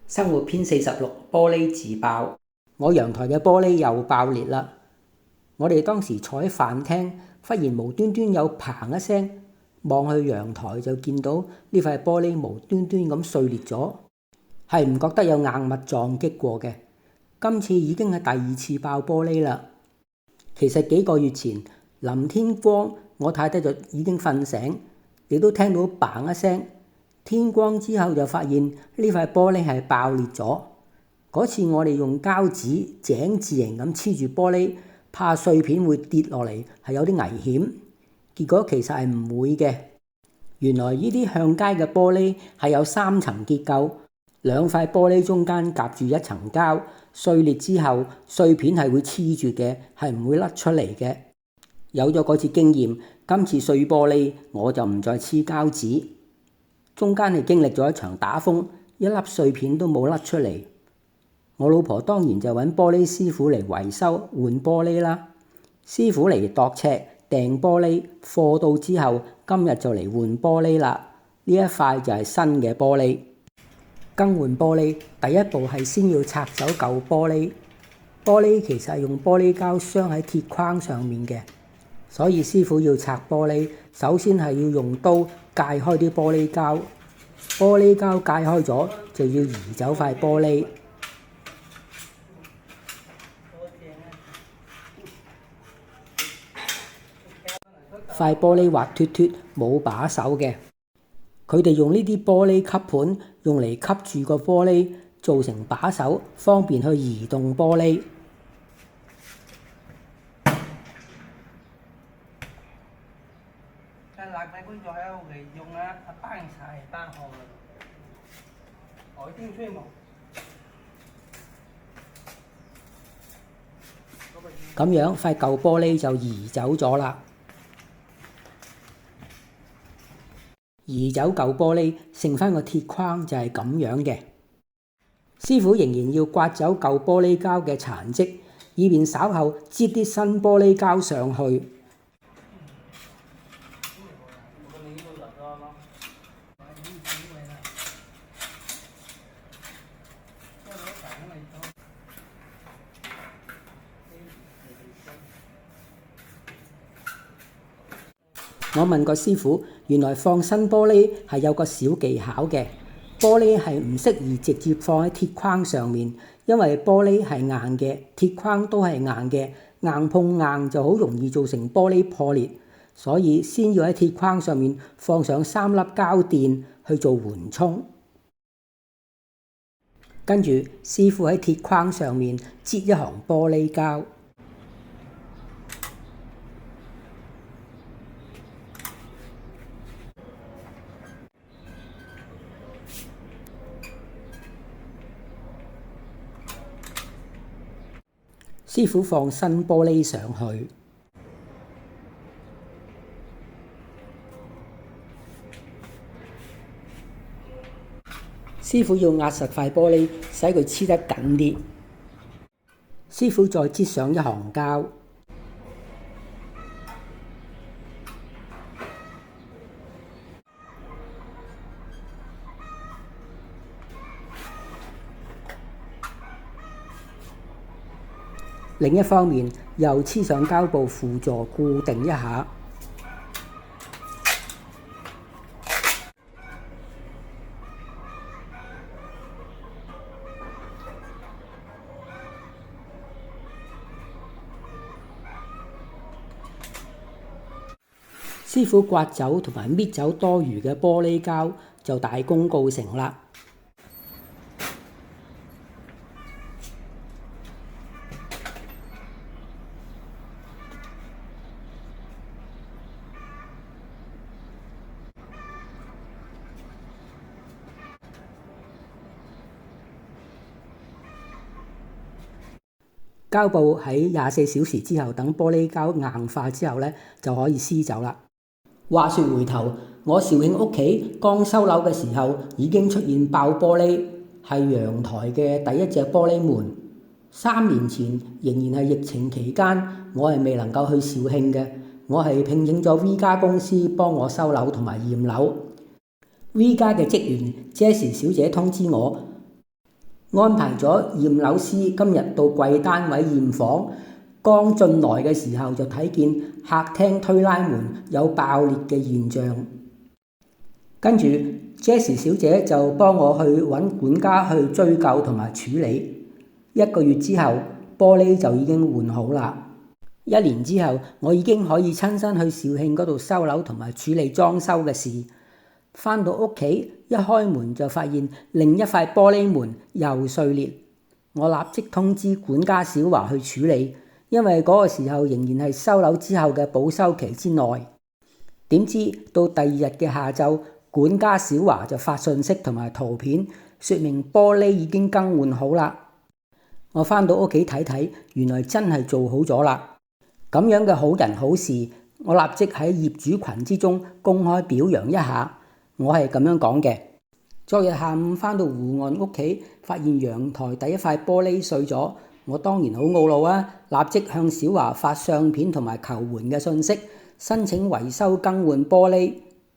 生活篇46，玻璃自爆。我陽台嘅玻璃又爆裂啦！我哋當時坐喺飯廳，忽然無端端有嘭一聲，望去陽台就見到呢塊玻璃無端端咁碎裂咗，係唔覺得有硬物撞擊過嘅。今次已經係第二次爆玻璃啦。其實幾個月前臨天光，我太太就已經瞓醒，亦都聽到嘭一聲。天光之後就發現呢塊玻璃係爆裂咗。嗰次我哋用膠紙井字形咁黐住玻璃，怕碎片會跌落嚟，係有啲危險。結果其實係唔會嘅。原來呢啲向街嘅玻璃係有3層結構，兩塊玻璃中間夾住一層膠，碎裂之後碎片係會黐住嘅，係唔會甩出嚟嘅。有咗嗰次經驗，今次碎玻璃我就唔再黐膠紙。中間係經歷咗一場打風，一粒碎片都冇甩出嚟。我老婆當然就揾玻璃師傅嚟維修換玻璃啦。師傅嚟度尺訂玻璃，貨到之後今日就嚟換玻璃啦。呢一塊就係新嘅玻璃。更換玻璃第一步係先要拆走舊玻璃。玻璃其實係用玻璃膠鑲喺鐵框上面嘅，所以師傅要拆玻璃，首先係要用刀界開啲玻璃膠。玻璃膠界開咗，就要移走塊玻璃。塊玻璃滑脫脫，冇把手嘅。佢哋用呢啲玻璃吸盤用嚟吸住個玻璃，做成把手，方便去移動玻璃。咁樣塊舊玻璃就移走咗啦。移走舊玻璃，剩翻個鐵框就係咁樣嘅。師傅仍然要刮走舊玻璃膠嘅殘跡，以便稍後擠啲新玻璃膠上去。我問個師傅，原來放新玻璃係有個小技巧嘅。玻璃係唔適宜直接放喺鐵框上面，因為玻璃係硬嘅，鐵框都係硬嘅，硬碰硬就好容易造成玻璃破裂。所以先要喺鐵框上面放上3粒膠墊去做緩衝。跟住師傅喺鐵框上面擠一行玻璃膠。師傅放新玻璃上去。師傅要壓實塊玻璃，使佢黐得緊啲。師傅再擠上一行膠。另一方面，又黐上膠布輔助固定一下。師傅刮走同埋搣走多餘嘅玻璃膠，就大功告成啦。膠布喺24小時之後，等玻璃膠硬化之後呢，就可以撕走啦。話說回頭，我肇慶屋企剛收樓嘅時候已經出現爆玻璃，係陽台嘅第一隻玻璃門。3年前仍然係疫情期間，我係未能夠去肇慶嘅，我係聘請咗 V 家公司幫我收樓同埋驗樓。V 家嘅職員 Jessie 小姐通知我，安排咗驗樓師今日到貴單位驗房。剛進來嘅時候就睇見客廳推拉門有爆裂嘅現象，跟住 Jessie 小姐就幫我去揾管家去追究同埋處理。1個月之後，玻璃就已經換好啦。1年之後，我已經可以親身去肇慶嗰度收樓同埋處理裝修嘅事。返到屋企一開門就發現另一塊玻璃門又碎裂，我立即通知管家小華去處理。因為嗰個時候仍然係收樓之後嘅保修期之內，點知到第2日嘅下晝，管家小華就發信息同埋圖片，說明玻璃已經更換好啦。我返到屋企睇睇，原來真係做好咗啦。咁樣嘅好人好事，我立即喺業主群之中公開表揚一下。我係咁樣講嘅：昨日下午返到湖岸屋企，發現陽台第一塊玻璃碎咗。我當然好懊惱啊！立即向小華發相片同埋求援嘅信息，申請維修更換玻璃。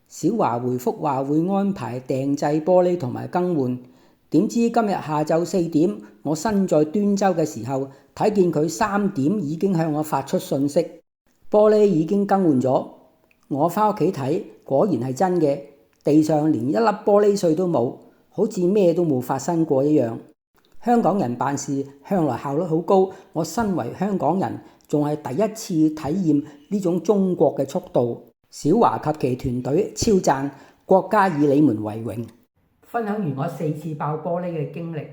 小華回覆話會安排訂製玻璃同埋更換。點知今日下晝4點，我身在端州嘅時候，睇見佢3點已經向我發出信息，玻璃已經更換咗。我返屋企睇，果然係真嘅，地上連一粒玻璃碎都冇，好似咩都冇發生過一樣。香港人辦事向來效率好高，我身為香港人，仲係第一次體驗呢種中國嘅速度。小華及其團隊超讚，國家以你們為榮。分享完我4次爆玻璃嘅經歷，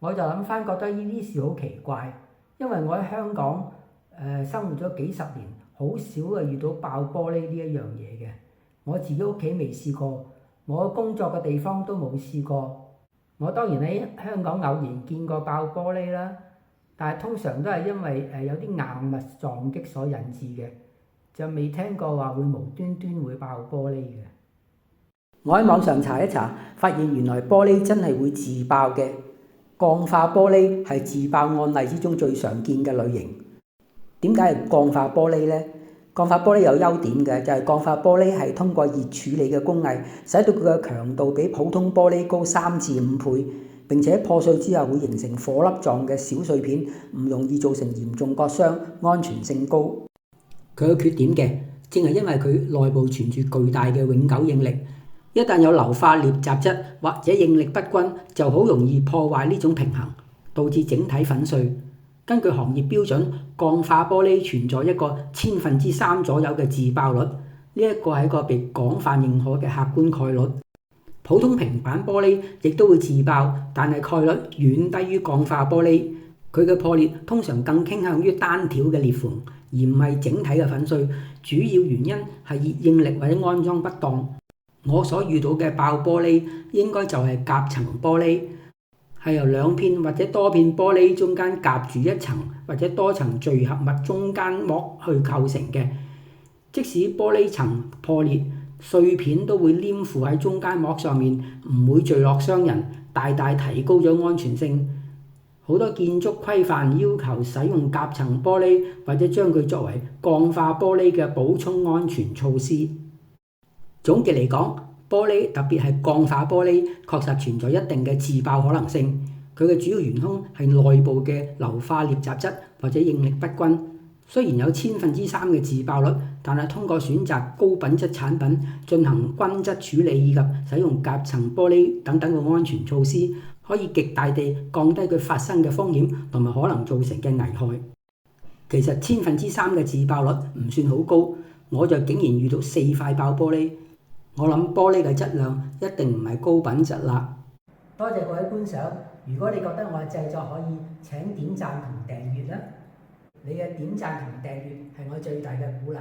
我就諗翻覺得呢啲事好奇怪，因為我喺香港生活咗幾十年，好少遇到爆玻璃呢一樣嘢嘅。我自己屋企未試過，我工作嘅地方都冇試過。我當然喺香港偶然見過爆玻璃啦，但係通常都係因為有啲硬物撞擊所引致嘅，就未聽過話會無端端會爆玻璃嘅。我喺網上查一查，發現原來玻璃真係會自爆嘅。鋼化玻璃係自爆案例之中最常見嘅類型。點解係鋼化玻璃呢？鋼化玻璃有優點嘅，就係鋼化玻璃係通過熱處理嘅工藝，使到佢嘅強度比普通玻璃高3至5倍，並且破碎之後會形成顆粒狀嘅小碎片，唔容易造成嚴重割傷，安全性高。佢有缺點嘅，正係因為佢內部存住巨大嘅永久應力，一旦有硫化鎳雜質或者應力不均，就好容易破壞呢種平衡，導致整體粉碎。根據行業標準，鋼化玻璃存在一個3%左右嘅自爆率，呢一個係一個被廣泛認可嘅客觀概率。普通平板玻璃亦都會自爆，但係概率遠低於鋼化玻璃。佢嘅破裂通常更傾向於單條嘅裂縫，而唔係整體嘅粉碎。主要原因係熱應力或者安裝不當。我所遇到嘅爆玻璃應該就係夾層玻璃。係由2片或者多片玻璃中間夾住一層或者多層聚合物中間膜去構成嘅。即使玻璃層破裂，碎片都會黏附喺中間膜上面，唔會墜落傷人，大大提高咗安全性。好多建築規範要求使用夾層玻璃或者將佢作為鋼化玻璃嘅補充安全措施。總結嚟講，玻璃特別係鋼化玻璃確實存在一定嘅自爆可能性，佢嘅主要元兇係內部嘅硫化鎳雜質或者應力不均。雖然有3%嘅自爆率，但係通過選擇高品質產品、進行均質處理以及使用夾層玻璃等等嘅安全措施，可以極大地降低佢發生嘅風險同埋可能造成嘅危害。其實3%嘅自爆率唔算好高，我就竟然遇到4塊爆玻璃。我諗玻璃嘅質量一定唔係高品質啦。多謝各位觀賞，如果你覺得我嘅製作可以，請點讚同訂閱啦。你嘅點讚同訂閱係我最大嘅鼓勵。